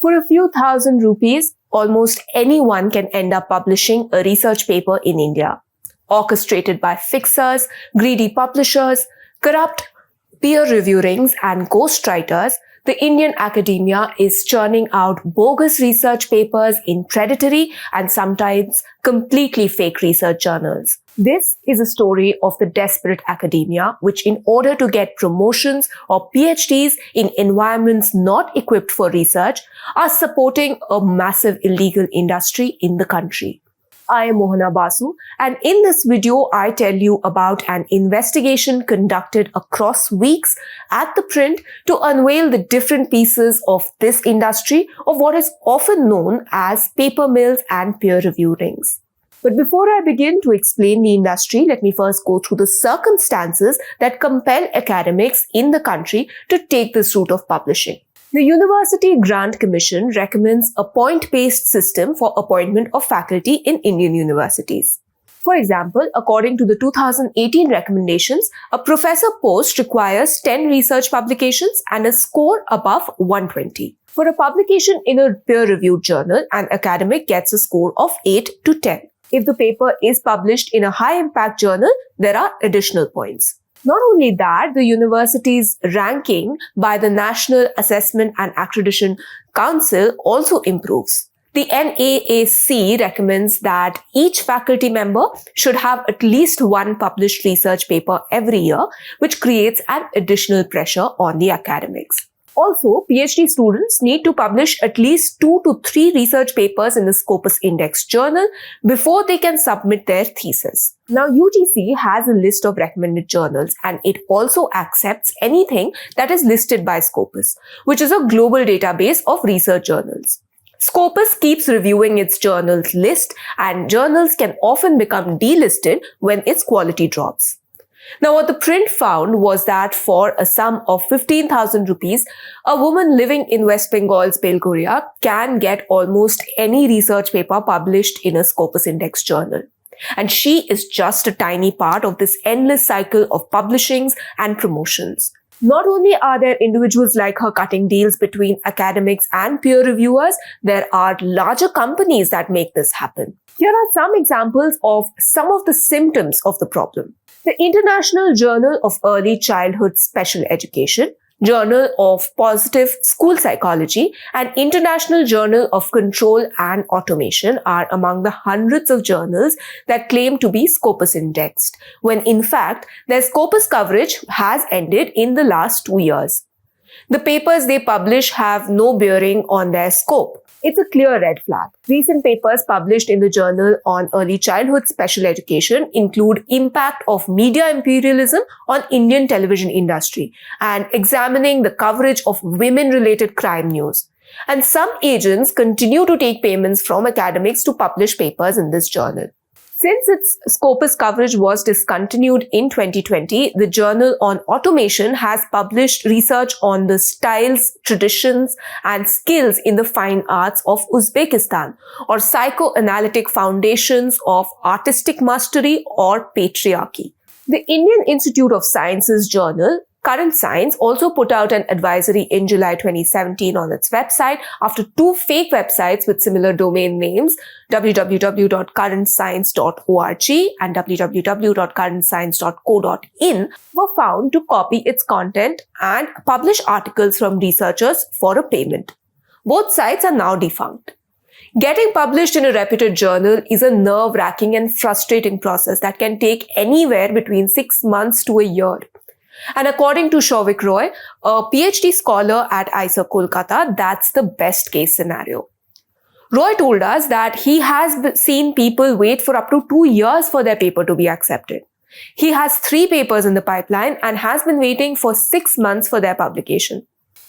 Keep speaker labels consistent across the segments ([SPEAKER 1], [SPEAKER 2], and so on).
[SPEAKER 1] For a few thousand rupees, almost anyone can end up publishing a research paper in India. Orchestrated by fixers, greedy publishers, corrupt peer review rings and ghostwriters, the Indian academia is churning out bogus research papers in predatory and sometimes completely fake research journals. This is a story of the desperate academia, which in order to get promotions or PhDs in environments not equipped for research, are supporting a massive illegal industry in the country. I am Mohana Basu, and in this video, I tell you about an investigation conducted across weeks at ThePrint to unveil the different pieces of this industry of what is often known as paper mills and peer review rings. But before I begin to explain the industry, let me first go through the circumstances that compel academics in the country to take this route of publishing. The University Grant Commission recommends a point-based system for appointment of faculty in Indian universities. For example, according to the 2018 recommendations, a professor post requires 10 research publications and a score above 120. For a publication in a peer-reviewed journal, an academic gets a score of 8 to 10. If the paper is published in a high-impact journal, there are additional points. Not only that, the university's ranking by the National Assessment and Accreditation Council also improves. The NAAC recommends that each faculty member should have at least one published research paper every year, which creates an additional pressure on the academics. Also, PhD students need to publish at least 2 to 3 research papers in the Scopus Index journal before they can submit their thesis. Now, UGC has a list of recommended journals and it also accepts anything that is listed by Scopus, which is a global database of research journals. Scopus keeps reviewing its journals list and journals can often become delisted when its quality drops. Now, what ThePrint found was that for a sum of 15,000 rupees, a woman living in West Bengal's Belgorия can get almost any research paper published in a Scopus Index journal. And she is just a tiny part of this endless cycle of publishings and promotions. Not only are there individuals like her cutting deals between academics and peer reviewers, there are larger companies that make this happen. Here are some examples of some of the symptoms of the problem. The International Journal of Early Childhood Special Education, Journal of Positive School Psychology, and International Journal of Control and Automation are among the hundreds of journals that claim to be Scopus indexed, when in fact their Scopus coverage has ended in the last 2 years. The papers they publish have no bearing on their scope. It's a clear red flag. Recent papers published in the Journal on Early Childhood Special Education include impact of media imperialism on Indian television industry and examining the coverage of women-related crime news. And some agents continue to take payments from academics to publish papers in this journal. Since its Scopus coverage was discontinued in 2020, the Journal on Automation has published research on the styles, traditions, and skills in the fine arts of Uzbekistan, or psychoanalytic foundations of artistic mastery or patriarchy. The Indian Institute of Sciences journal, Current Science, also put out an advisory in July 2017 on its website after 2 fake websites with similar domain names, www.currentscience.org and www.currentscience.co.in, were found to copy its content and publish articles from researchers for a payment. Both sites are now defunct. Getting published in a reputed journal is a nerve-wracking and frustrating process that can take anywhere between 6 months to a year. And according to Shouvik Roy, a PhD scholar at IISER Kolkata, that's the best case scenario. Roy told us that he has seen people wait for up to 2 years for their paper to be accepted. He has 3 papers in the pipeline and has been waiting for 6 months for their publication.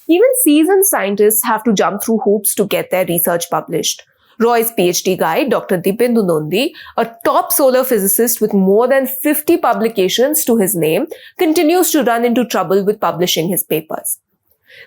[SPEAKER 1] Even seasoned scientists have to jump through hoops to get their research published. Roy's PhD guide, Dr. Dipindu Nondi, a top solar physicist with more than 50 publications to his name, continues to run into trouble with publishing his papers.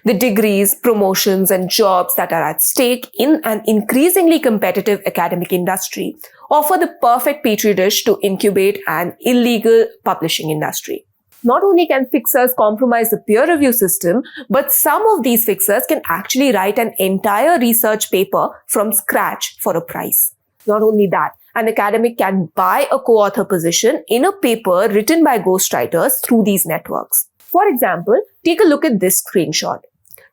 [SPEAKER 1] The degrees, promotions, and jobs that are at stake in an increasingly competitive academic industry offer the perfect petri dish to incubate an illegal publishing industry. Not only can fixers compromise the peer review system, but some of these fixers can actually write an entire research paper from scratch for a price. Not only that, an academic can buy a co-author position in a paper written by ghostwriters through these networks. For example, take a look at this screenshot.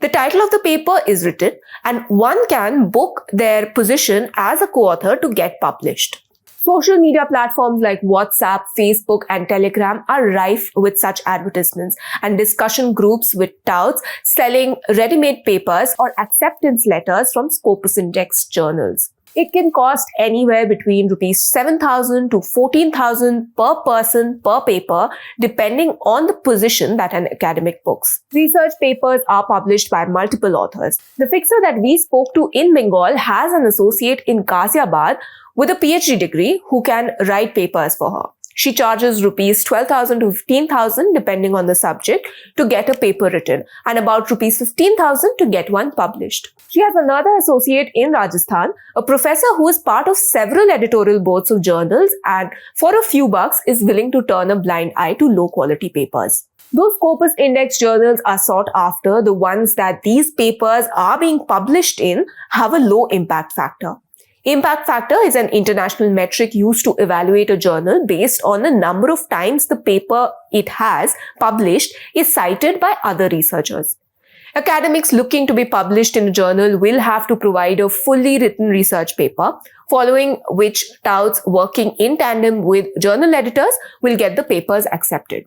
[SPEAKER 1] The title of the paper is written and one can book their position as a co-author to get published. Social media platforms like WhatsApp, Facebook, and Telegram are rife with such advertisements, and discussion groups with touts selling ready-made papers or acceptance letters from Scopus Index journals. It can cost anywhere between rupees 7,000 to 14,000 per person per paper, depending on the position that an academic books. Research papers are published by multiple authors. The fixer that we spoke to in Bengal has an associate in Ghaziabad with a PhD degree who can write papers for her. She charges rupees 12,000 to 15,000 depending on the subject to get a paper written, and about rupees 15,000 to get one published. She has another associate in Rajasthan, a professor who is part of several editorial boards of journals and for a few bucks is willing to turn a blind eye to low quality papers. Those Scopus Index journals are sought after, the ones that these papers are being published in have a low impact factor. Impact factor is an international metric used to evaluate a journal based on the number of times the paper it has published is cited by other researchers. Academics looking to be published in a journal will have to provide a fully written research paper, following which touts working in tandem with journal editors will get the papers accepted.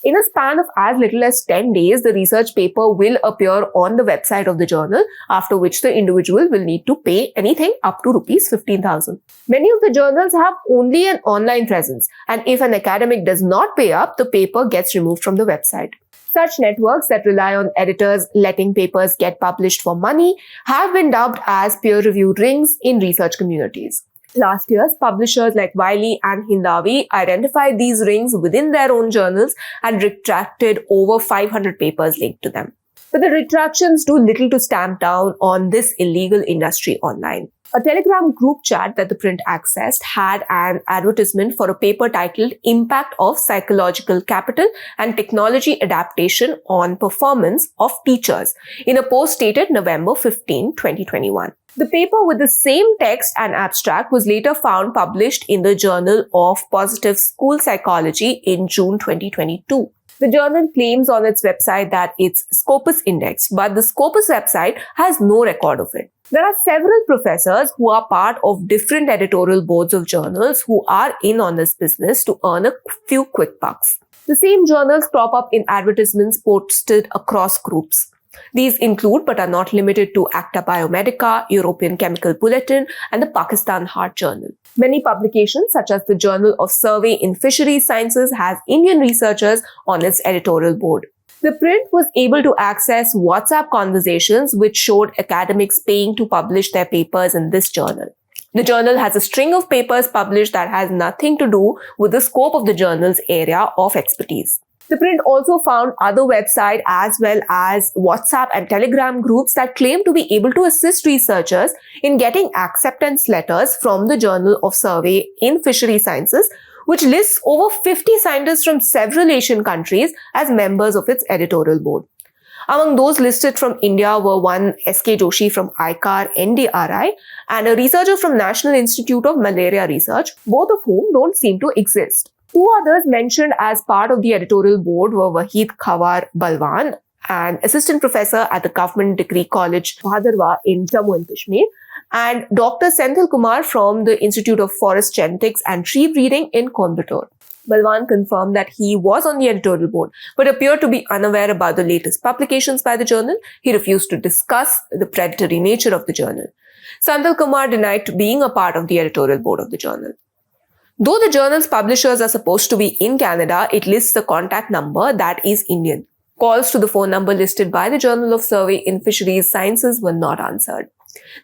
[SPEAKER 1] In a span of as little as 10 days, the research paper will appear on the website of the journal, after which the individual will need to pay anything up to rupees 15,000. Many of the journals have only an online presence, and if an academic does not pay up, the paper gets removed from the website. Such networks that rely on editors letting papers get published for money have been dubbed as peer-reviewed rings in research communities. Last year, publishers like Wiley and Hindawi identified these rings within their own journals and retracted over 500 papers linked to them. But the retractions do little to stamp down on this illegal industry online. A Telegram group chat that ThePrint accessed had an advertisement for a paper titled Impact of Psychological Capital and Technology Adaptation on Performance of Teachers in a post dated November 15, 2021. The paper with the same text and abstract was later found published in the Journal of Positive School Psychology in June 2022. The journal claims on its website that it's Scopus indexed, but the Scopus website has no record of it. There are several professors who are part of different editorial boards of journals who are in on this business to earn a few quick bucks. The same journals crop up in advertisements posted across groups. These include but are not limited to Acta Biomedica, European Chemical Bulletin, and the Pakistan Heart Journal. Many publications such as the Journal of Survey in Fisheries Sciences has Indian researchers on its editorial board. ThePrint was able to access WhatsApp conversations which showed academics paying to publish their papers in this journal. The journal has a string of papers published that has nothing to do with the scope of the journal's area of expertise. ThePrint also found other websites as well as WhatsApp and Telegram groups that claim to be able to assist researchers in getting acceptance letters from the Journal of Survey in Fisheries Sciences, which lists over 50 scientists from several Asian countries as members of its editorial board. Among those listed from India were one S.K. Joshi from ICAR NDRI and a researcher from National Institute of Malaria Research, both of whom don't seem to exist. Two others mentioned as part of the editorial board were Wahid Khawar Balwan, an assistant professor at the Government Degree College, Bhadarwa in Jammu and Kashmir, and Dr. Senthil Kumar from the Institute of Forest Genetics and Tree Breeding in Coimbatore. Balwan confirmed that he was on the editorial board, but appeared to be unaware about the latest publications by the journal. He refused to discuss the predatory nature of the journal. Senthil Kumar denied being a part of the editorial board of the journal. Though the journal's publishers are supposed to be in Canada, it lists the contact number that is Indian. Calls to the phone number listed by the Journal of Survey in Fisheries Sciences were not answered.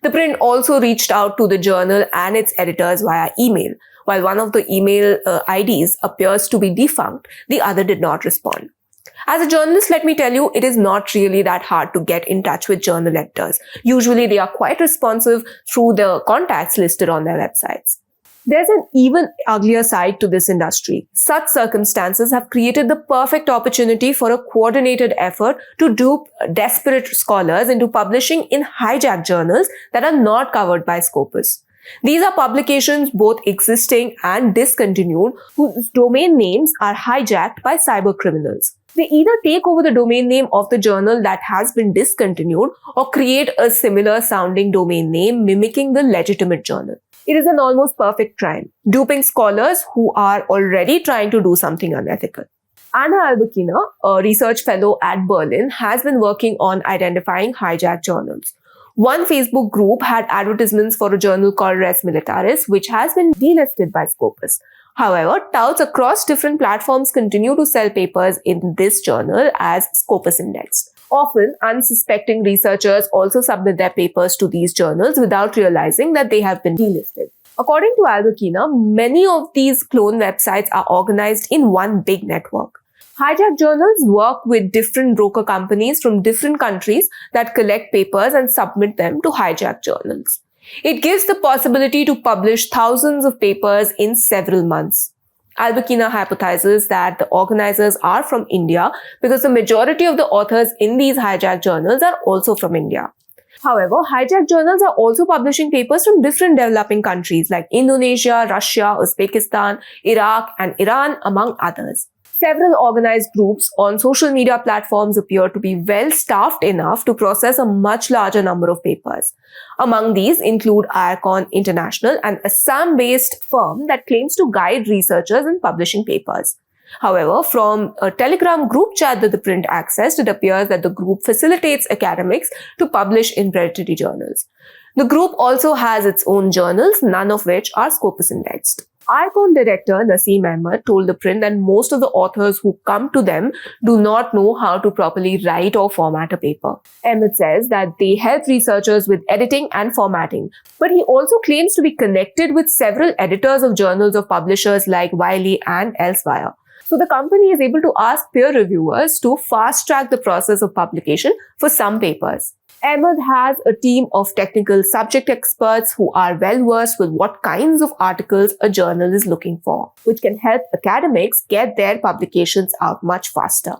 [SPEAKER 1] ThePrint also reached out to the journal and its editors via email. While one of the email IDs appears to be defunct, the other did not respond. As a journalist, let me tell you, it is not really that hard to get in touch with journal editors. Usually they are quite responsive through the contacts listed on their websites. There's an even uglier side to this industry. Such circumstances have created the perfect opportunity for a coordinated effort to dupe desperate scholars into publishing in hijacked journals that are not covered by Scopus. These are publications both existing and discontinued whose domain names are hijacked by cyber criminals. They either take over the domain name of the journal that has been discontinued or create a similar sounding domain name mimicking the legitimate journal. It is an almost perfect crime, duping scholars who are already trying to do something unethical. Anna Albukina, a research fellow at Berlin, has been working on identifying hijacked journals. One Facebook group had advertisements for a journal called Res Militaris, which has been delisted by Scopus. However, touts across different platforms continue to sell papers in this journal as Scopus indexed. Often, unsuspecting researchers also submit their papers to these journals without realizing that they have been delisted. According to Albukina, many of these clone websites are organized in one big network. Hijacked journals work with different broker companies from different countries that collect papers and submit them to hijacked journals. It gives the possibility to publish thousands of papers in several months. Albukina hypothesizes that the organizers are from India because the majority of the authors in these hijacked journals are also from India. However, hijacked journals are also publishing papers from different developing countries like Indonesia, Russia, Uzbekistan, Iraq, and Iran, among others. Several organized groups on social media platforms appear to be well staffed enough to process a much larger number of papers. Among these include IRCON International, an Assam-based firm that claims to guide researchers in publishing papers. However, from a Telegram group chat that ThePrint accessed, it appears that the group facilitates academics to publish in predatory journals. The group also has its own journals, none of which are Scopus indexed. IRCON director Naseem Ahmed told ThePrint that most of the authors who come to them do not know how to properly write or format a paper. Ahmed says that they help researchers with editing and formatting, but he also claims to be connected with several editors of journals of publishers like Wiley and Elsewhere. So the company is able to ask peer reviewers to fast-track the process of publication for some papers. Ahmed has a team of technical subject experts who are well-versed with what kinds of articles a journal is looking for, which can help academics get their publications out much faster.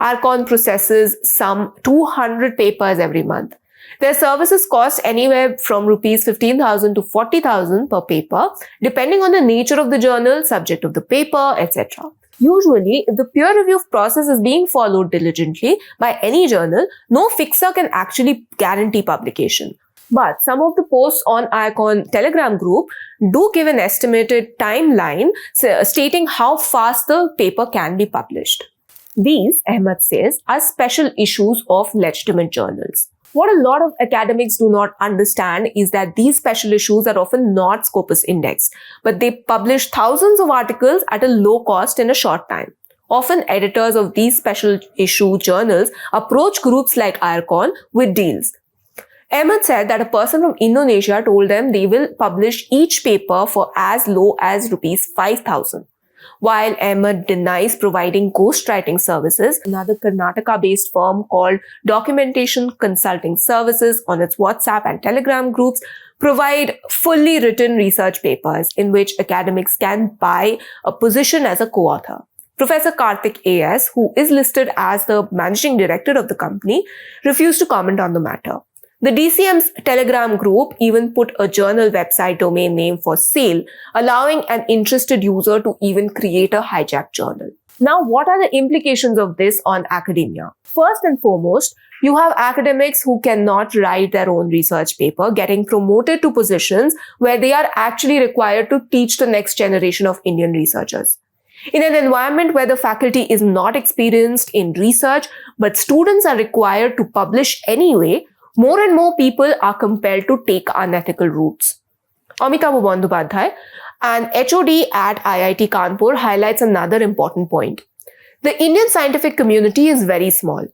[SPEAKER 1] IRCON processes some 200 papers every month. Their services cost anywhere from Rs 15,000 to 40,000 per paper, depending on the nature of the journal, subject of the paper, etc. Usually, if the peer review process is being followed diligently by any journal, no fixer can actually guarantee publication. But some of the posts on IRCON Telegram group do give an estimated timeline stating how fast the paper can be published. These, Ahmed says, are special issues of legitimate journals. What a lot of academics do not understand is that these special issues are often not Scopus indexed, but they publish thousands of articles at a low cost in a short time. Often editors of these special issue journals approach groups like IRCON with deals. Ahmed said that a person from Indonesia told them they will publish each paper for as low as Rs 5,000. While Ahmed denies providing ghostwriting services, another Karnataka-based firm called Documentation Consulting Services on its WhatsApp and Telegram groups provide fully written research papers in which academics can buy a position as a co-author. Professor Karthik A.S., who is listed as the managing director of the company, refused to comment on the matter. The DCM's Telegram group even put a journal website domain name for sale, allowing an interested user to even create a hijacked journal. Now, what are the implications of this on academia? First and foremost, you have academics who cannot write their own research paper getting promoted to positions where they are actually required to teach the next generation of Indian researchers. In an environment where the faculty is not experienced in research, but students are required to publish anyway, more and more people are compelled to take unethical routes. Amitabh Bandyopadhyay, an HOD at IIT Kanpur, highlights another important point. The Indian scientific community is very small.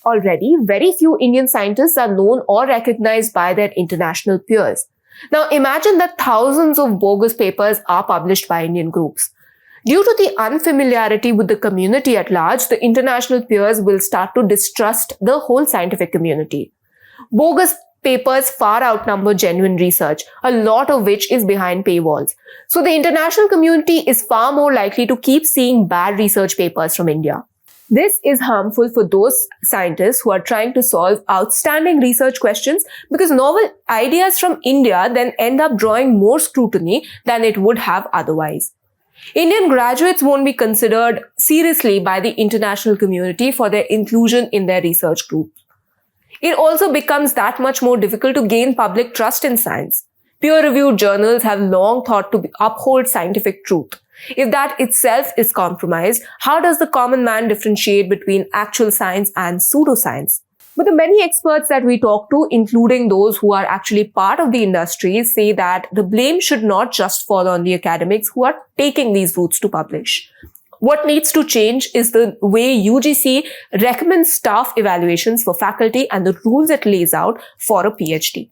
[SPEAKER 1] Already, very few Indian scientists are known or recognized by their international peers. Now imagine that thousands of bogus papers are published by Indian groups. Due to the unfamiliarity with the community at large, the international peers will start to distrust the whole scientific community. Bogus papers far outnumber genuine research, a lot of which is behind paywalls. So the international community is far more likely to keep seeing bad research papers from India. This is harmful for those scientists who are trying to solve outstanding research questions, because novel ideas from India then end up drawing more scrutiny than it would have otherwise. Indian graduates won't be considered seriously by the international community for their inclusion in their research group. It also becomes that much more difficult to gain public trust in science. Peer-reviewed journals have long thought to uphold scientific truth. If that itself is compromised, how does the common man differentiate between actual science and pseudoscience? But the many experts that we talk to, including those who are actually part of the industry, say that the blame should not just fall on the academics who are taking these routes to publish. What needs to change is the way UGC recommends staff evaluations for faculty and the rules it lays out for a PhD.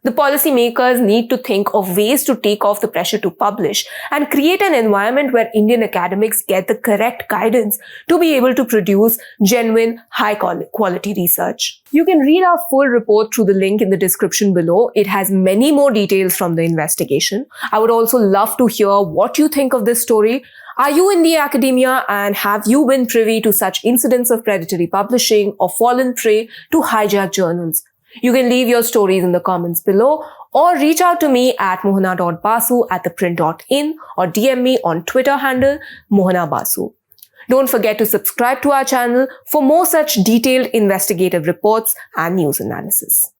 [SPEAKER 1] The policymakers need to think of ways to take off the pressure to publish and create an environment where Indian academics get the correct guidance to be able to produce genuine, high-quality research. You can read our full report through the link in the description below. It has many more details from the investigation. I would also love to hear what you think of this story. Are you in the academia, and have you been privy to such incidents of predatory publishing or fallen prey to hijacked journals? You can leave your stories in the comments below, or reach out to me at mohana.basu@theprint.in, or DM me on Twitter handle mohanabasu. Don't forget to subscribe to our channel for more such detailed investigative reports and news analysis.